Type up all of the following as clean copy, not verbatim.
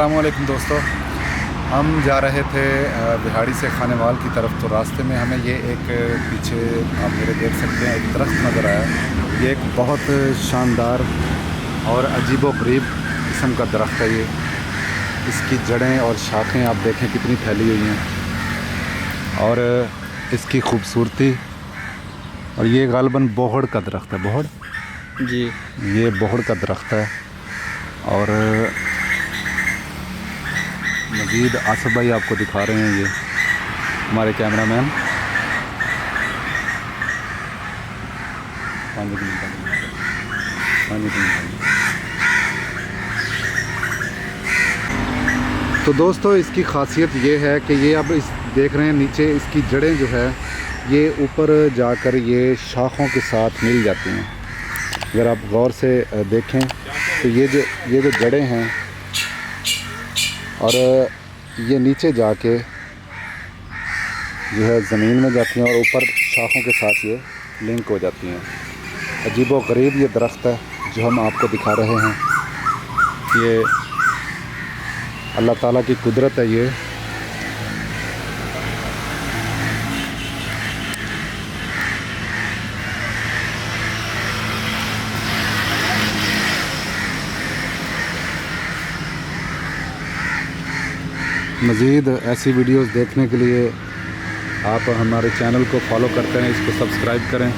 अस्सलाम वालेकुम दोस्तों, हम जा रहे थे बिहाड़ी से खानेवाल की तरफ। तो रास्ते में हमें ये एक पीछे आप मेरे देख सकते हैं एक दरख्त नज़र आया। ये एक बहुत शानदार और अजीबोगरीब किस्म का दरख्त है। ये इसकी जड़ें और शाखें आप देखें कितनी फैली हुई हैं, और इसकी खूबसूरती। और ये गालिबन बोहड़ का दरख्त है। बोहड़ जी, ये बोहड़ का दरख्त है। और मज़ीद आसिफ भाई आपको दिखा रहे हैं, ये हमारे कैमरामैन। तो दोस्तों, इसकी ख़ासियत ये है कि ये अब इस देख रहे हैं नीचे इसकी जड़ें जो है ये ऊपर जाकर ये शाखों के साथ मिल जाती हैं। अगर आप गौर से देखें तो ये जो जड़ें हैं और ये नीचे जाके जो है ज़मीन में जाती हैं और ऊपर शाखों के साथ ये लिंक हो जाती हैं। अजीबो गरीब ये दरख्त है जो हम आपको दिखा रहे हैं। ये अल्लाह ताला की कुदरत है। ये मज़ीद ऐसी वीडियोस देखने के लिए आप हमारे चैनल को फॉलो करते हैं, इसको सब्सक्राइब करें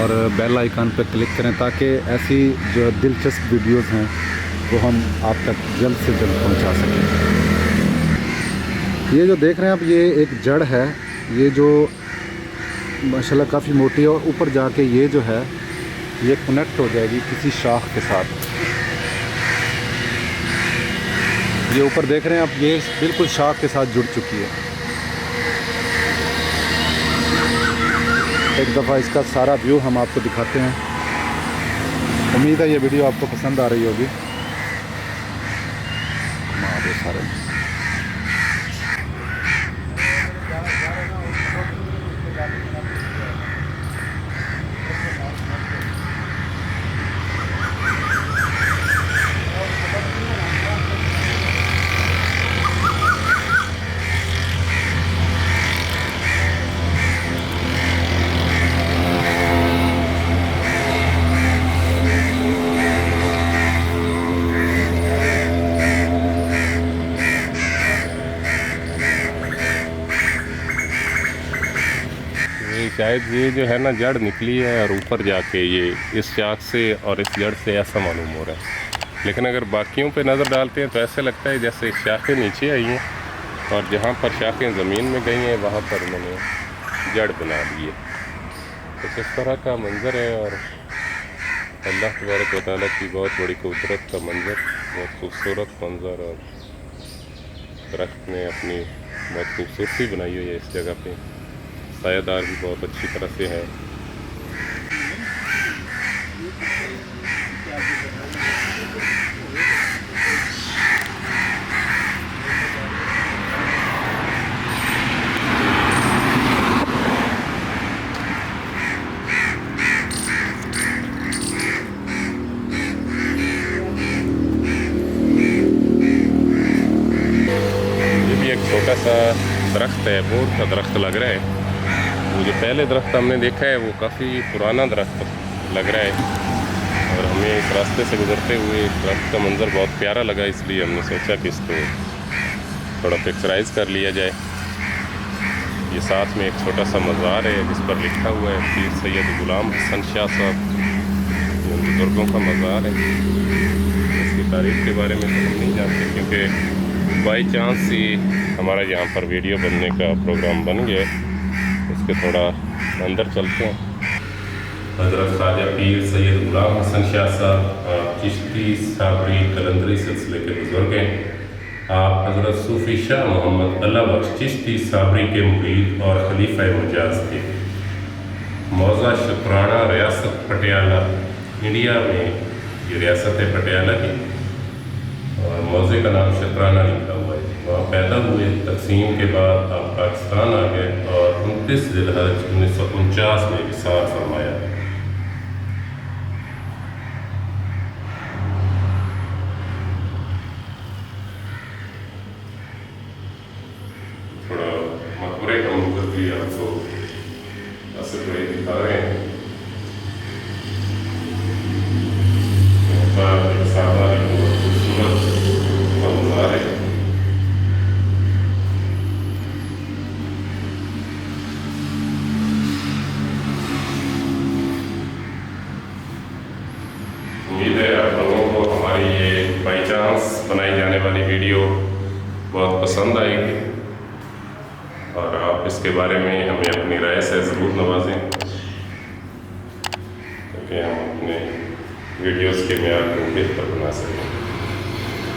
और बेल आइकन पर क्लिक करें ताकि ऐसी जो दिलचस्प वीडियोस हैं वो हम आप तक जल्द से जल्द पहुंचा सकें। ये जो देख रहे हैं आप, ये एक जड़ है, ये जो माशाल्लाह काफ़ी मोटी है, और ऊपर जाके ये जो है ये कनेक्ट हो जाएगी किसी शाख के साथ। ये ऊपर देख रहे हैं आप, ये बिल्कुल शाख के साथ जुड़ चुकी है। एक दफ़ा इसका सारा व्यू हम आपको दिखाते हैं। उम्मीद है ये वीडियो आपको पसंद आ रही होगी। सारे शायद ये जो है ना जड़ निकली है और ऊपर जाके ये इस शाख से और इस जड़ से ऐसा मालूम हो रहा है। लेकिन अगर बाकियों पे नज़र डालते हैं तो ऐसे लगता है जैसे शाखें नीचे आई हैं और जहाँ पर शाखें ज़मीन में गई हैं वहाँ पर उन्होंने जड़ बना ली है। कुछ इस तरह का मंज़र है और अल्लाह तबारक व तआला की बहुत बड़ी कुदरत का मंज़र, बहुत खूबसूरत मंज़र। और दरख्त ने अपनी बहुत खूबसूरती बनाई हुई है इस जगह पे। सायादार भी बहुत अच्छी तरह से है। ये भी एक छोटा सा दरख्त है, बोर का दरख्त लग रहा है। वो जो पहले दरख्त हमने देखा है वो काफ़ी पुराना दरख्त लग रहा है, और हमें इस रास्ते से गुजरते हुए इस दरख्त का मंज़र बहुत प्यारा लगा, इसलिए हमने सोचा कि इसको थोड़ा पिक्चराइज़ कर लिया जाए। ये साथ में एक छोटा सा मज़ार है जिस पर लिखा हुआ है पीर सैयद गुलाम हसन शाह साहब, जो बुज़ुर्गों का मज़ार है। इसकी तारीख़ के बारे में तो हम नहीं जानते, क्योंकि बाई चांस ही हमारा यहाँ पर वीडियो बनने का प्रोग्राम बन गया। इसके थोड़ा अंदर चलते हैं। हज़रत ख्वाजा पीर सैयद गुलाम हसन शाह साहब चिश्ती साबरी कलंदरी सिलसिले के बुज़ुर्ग हैं। आप हज़रत सूफ़ी शाह मोहम्मद अल्लाह बख्श चिश्ती साबरी के मुरीद और खलीफा मुजाज थे। मौज़ा शुक्राना रियासत पटियाला, इंडिया में ये रियासत है पटियाला की, और मौज़े का नाम शुक्राना लिखा हुआ है। वहाँ पैदा हुए, तकसीम के बाद आप पाकिस्तान आ गए और 29 ज़िलहज 1949 में विसार फरमाया। चांस बनाई जाने वाली वीडियो बहुत पसंद आएगी और आप इसके बारे में हमें अपनी राय से ज़रूर नवाजें, ताकि हम अपने वीडियोज़ के मेयार को बेहतर बना सकें।